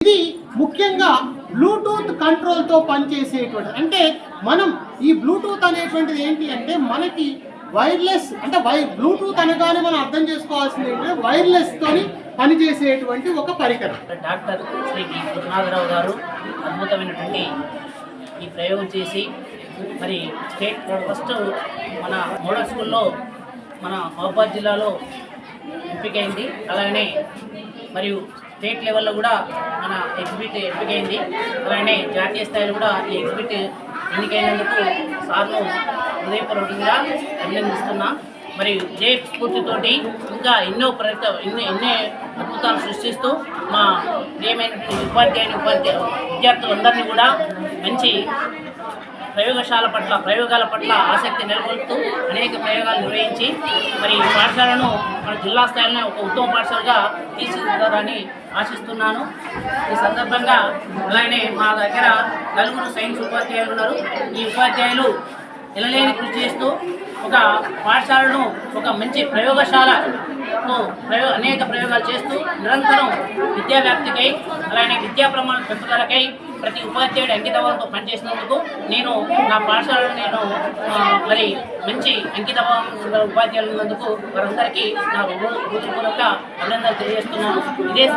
ఇది ముఖ్యంగా బ్లూటూత్ కంట్రోల్తో పనిచేసేటువంటి, అంటే మనం ఈ బ్లూటూత్ అనేటువంటిది ఏంటి అంటే మనకి వైర్లెస్, అంటే బ్లూటూత్ అనగానే మనం అర్థం చేసుకోవాల్సింది ఏంటంటే వైర్లెస్ తోని పనిచేసేటువంటి ఒక పరికరం. డాక్టర్ శ్రీ పద్మనాభరావు గారు అద్భుతమైనటువంటి ఈ ప్రయోగం చేసి మరి స్టేట్ ఫస్ట్ మన మోడల్ స్కూల్లో మన మహబూబాద్ జిల్లాలో ఎంపికైంది. అలాగనే మరియు స్టేట్ లెవెల్లో కూడా మన ఎగ్జిబిట్ ఎంపికైంది. అలానే జాతీయ స్థాయిలో కూడా ఈ ఎగ్జిబిట్ ఎన్నికైనందుకు సార్ను హృదయపూర్వకంగా అభినందిస్తున్నా. మరి ఇదే స్ఫూర్తితోటి ఇంకా ఎన్నో ఎన్నో అద్భుతాలు సృష్టిస్తూ మా ప్రియమైనటువంటి విద్యార్థులందరినీ కూడా మంచి ప్రయోగాల పట్ల ఆసక్తి నెలకొల్పుతూ అనేక ప్రయోగాలు నిర్వహించి మరి పాఠశాలను మన జిల్లా స్థాయిలోనే ఒక ఉత్తమ పాఠశాలగా తీర్చిదిద్దారని ఆశిస్తున్నాను. ఈ సందర్భంగా అలానే మా దగ్గర 4 సైన్స్ ఉపాధ్యాయులు ఉన్నారు. ఈ ఉపాధ్యాయులు ఎనలేని కృషి చేస్తూ ఒక పాఠశాలను ఒక మంచి ప్రయోగశాలను అనేక ప్రయోగాలు చేస్తూ నిరంతరం విద్యా వ్యాప్తికై అలానే విద్యా ప్రమాణ పెంపుదలకై ప్రతి ఉపాధ్యాయుడు అంకితభావంతో పనిచేసినందుకు నేను నా పాఠశాలను మరి మంచి అంకితభావం ఉపాధ్యాయులు ఉన్నందుకు వారందరికీ నా హృదయపూర్వక అభినందనలు తెలియజేస్తున్నాను. ఇదే